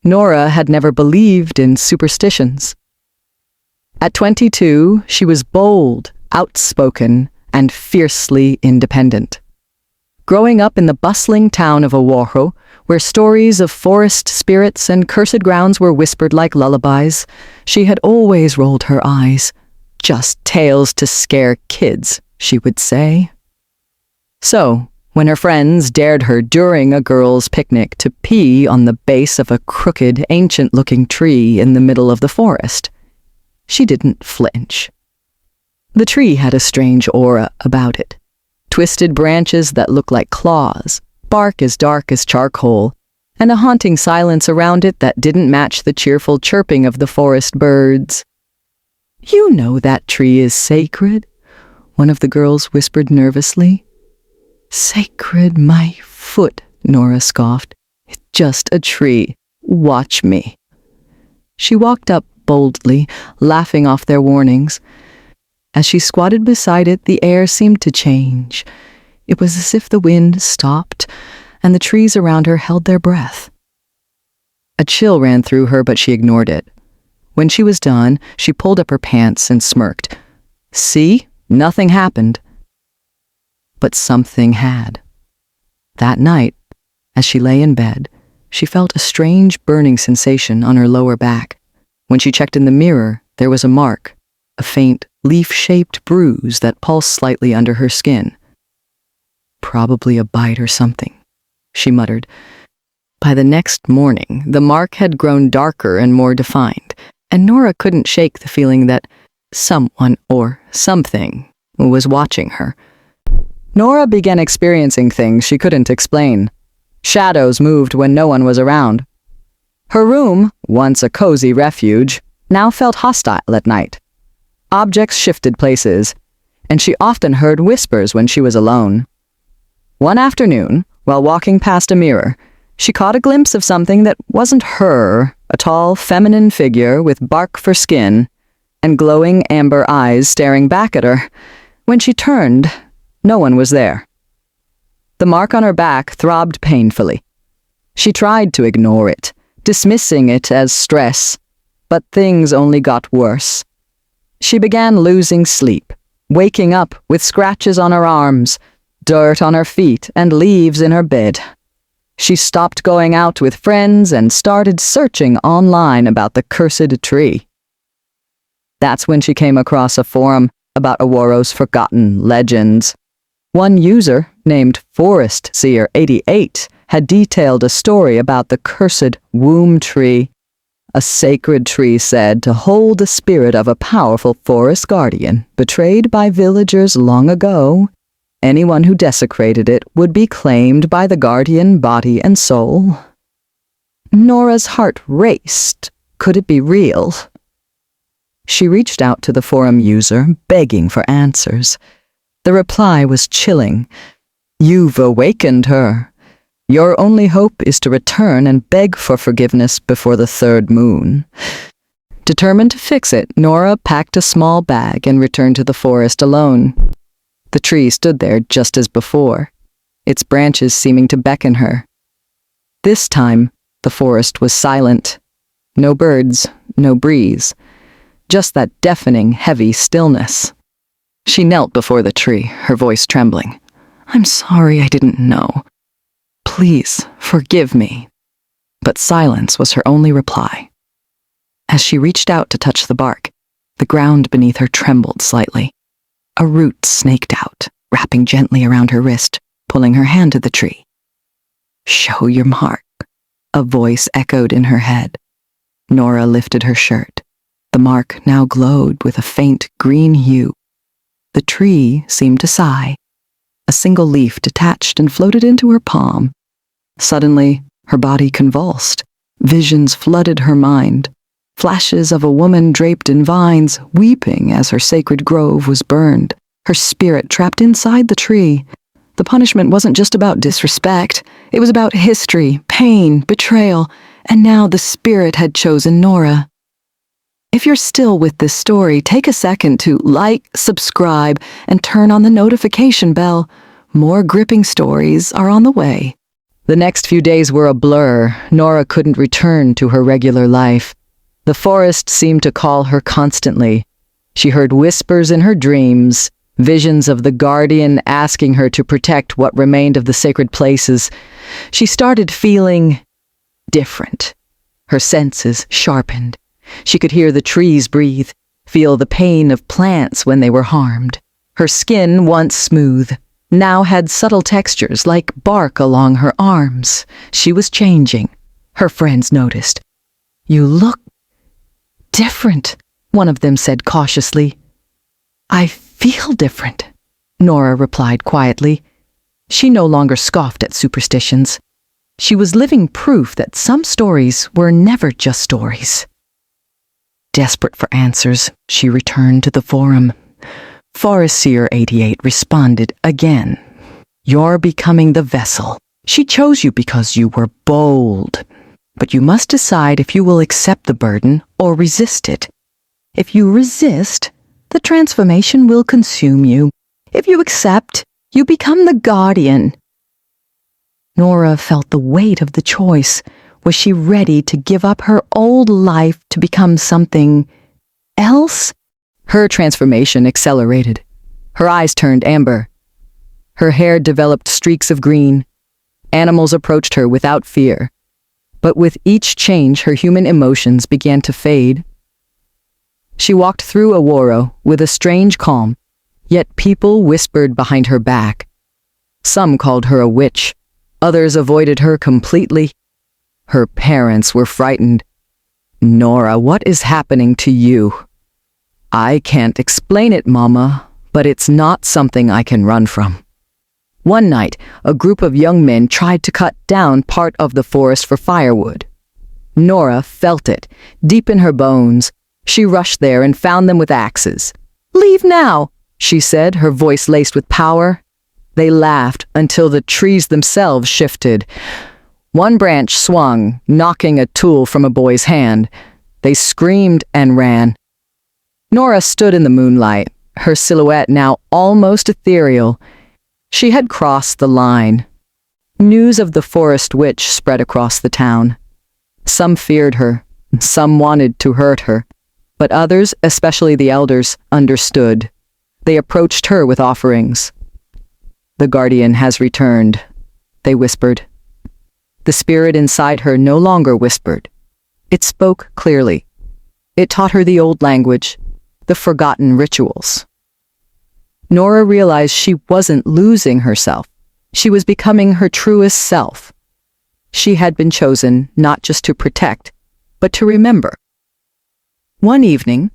Nora had never believed in superstitions. At 22, she was bold, outspoken, and fiercely independent. Growing up in the bustling town of Oahu, where stories of forest spirits and cursed grounds were whispered like lullabies, she had always rolled her eyes. "Just tales to scare kids," she would say. So, when her friends dared her during a girls' picnic to pee on the base of a crooked, ancient-looking tree in the middle of the forest, she didn't flinch. The tree had a strange aura about it. Twisted branches that looked like claws, bark as dark as charcoal, and a haunting silence around it that didn't match the cheerful chirping of the forest birds. "You know that tree is sacred," one of the girls whispered nervously. "Sacred, my foot," Nora scoffed. "It's just a tree. Watch me." She walked up boldly, laughing off their warnings. As she squatted beside it, the air seemed to change. It was as if the wind stopped, and the trees around her held their breath. A chill ran through her, but she ignored it. When she was done, she pulled up her pants and smirked. "See? Nothing happened." But something had. That night, as she lay in bed, she felt a strange burning sensation on her lower back. When she checked in the mirror, there was a mark, a faint, leaf-shaped bruise that pulsed slightly under her skin. "Probably a bite or something," she muttered. By the next morning, the mark had grown darker and more defined, and Nora couldn't shake the feeling that someone or something was watching her. Nora began experiencing things she couldn't explain. Shadows moved when no one was around. Her room, once a cozy refuge, now felt hostile at night. Objects shifted places, and she often heard whispers when she was alone. One afternoon, while walking past a mirror, she caught a glimpse of something that wasn't her, a tall, feminine figure with bark for skin and glowing amber eyes staring back at her. When she turned, no one was there. The mark on her back throbbed painfully. She tried to ignore it, dismissing it as stress, but things only got worse. She began losing sleep, waking up with scratches on her arms, dirt on her feet, and leaves in her bed. She stopped going out with friends and started searching online about the cursed tree. That's when she came across a forum about Oahu's forgotten legends. One user, named Forest Seer 88, had detailed a story about the cursed womb tree, a sacred tree said to hold the spirit of a powerful forest guardian betrayed by villagers long ago. Anyone who desecrated it would be claimed by the guardian body and soul. Nora's heart raced. Could it be real? She reached out to the forum user, begging for answers. The reply was chilling. "You've awakened her. Your only hope is to return and beg for forgiveness before the third moon." Determined to fix it, Nora packed a small bag and returned to the forest alone. The tree stood there just as before, its branches seeming to beckon her. This time, the forest was silent. No birds, no breeze, just that deafening, heavy stillness. She knelt before the tree, her voice trembling. "I'm sorry I didn't know. Please, forgive me." But silence was her only reply. As she reached out to touch the bark, the ground beneath her trembled slightly. A root snaked out, wrapping gently around her wrist, pulling her hand to the tree. "Show your mark," a voice echoed in her head. Nora lifted her shirt. The mark now glowed with a faint green hue. The tree seemed to sigh. A single leaf detached and floated into her palm. Suddenly, her body convulsed. Visions flooded her mind. Flashes of a woman draped in vines, weeping as her sacred grove was burned, her spirit trapped inside the tree. The punishment wasn't just about disrespect. It was about history, pain, betrayal, and now the spirit had chosen Nora. If you're still with this story, take a second to like, subscribe, and turn on the notification bell. More gripping stories are on the way. The next few days were a blur. Nora couldn't return to her regular life. The forest seemed to call her constantly. She heard whispers in her dreams, visions of the guardian asking her to protect what remained of the sacred places. She started feeling different. Her senses sharpened. She could hear the trees breathe, feel the pain of plants when they were harmed. Her skin, once smooth, now had subtle textures like bark along her arms. She was changing. Her friends noticed. "You look different," one of them said cautiously. "I feel different," Nora replied quietly. She no longer scoffed at superstitions. She was living proof that some stories were never just stories. Desperate for answers, she returned to the forum. Forest Seer 88 responded again. "You're becoming the vessel. She chose you because you were bold. But you must decide if you will accept the burden or resist it. If you resist, the transformation will consume you. If you accept, you become the guardian." Nora felt the weight of the choice. Was she ready to give up her old life to become something else? Her transformation accelerated. Her eyes turned amber. Her hair developed streaks of green. Animals approached her without fear. But with each change, her human emotions began to fade. She walked through Aworo with a strange calm, yet people whispered behind her back. Some called her a witch. Others avoided her completely. Her parents were frightened. "Nora, what is happening to you?" "I can't explain it, Mama, but it's not something I can run from." One night, a group of young men tried to cut down part of the forest for firewood. Nora felt it, deep in her bones. She rushed there and found them with axes. "Leave now," she said, her voice laced with power. They laughed until the trees themselves shifted. One branch swung, knocking a tool from a boy's hand. They screamed and ran. Nora stood in the moonlight, her silhouette now almost ethereal. She had crossed the line. News of the forest witch spread across the town. Some feared her, some wanted to hurt her, but others, especially the elders, understood. They approached her with offerings. "The guardian has returned," they whispered. The spirit inside her no longer whispered. It spoke clearly. It taught her the old language, the forgotten rituals. Nora realized she wasn't losing herself. She was becoming her truest self. She had been chosen not just to protect, but to remember. One evening,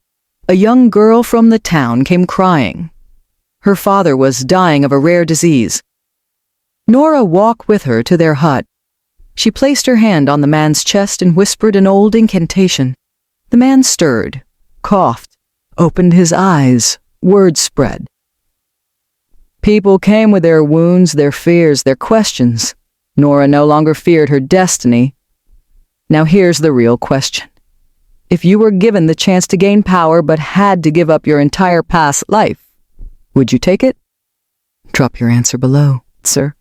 a young girl from the town came crying. Her father was dying of a rare disease. Nora walked with her to their hut. She placed her hand on the man's chest and whispered an old incantation. The man stirred, coughed, opened his eyes. Word spread. People came with their wounds, their fears, their questions. Nora no longer feared her destiny. Now here's the real question. If you were given the chance to gain power but had to give up your entire past life, would you take it? Drop your answer below, sir.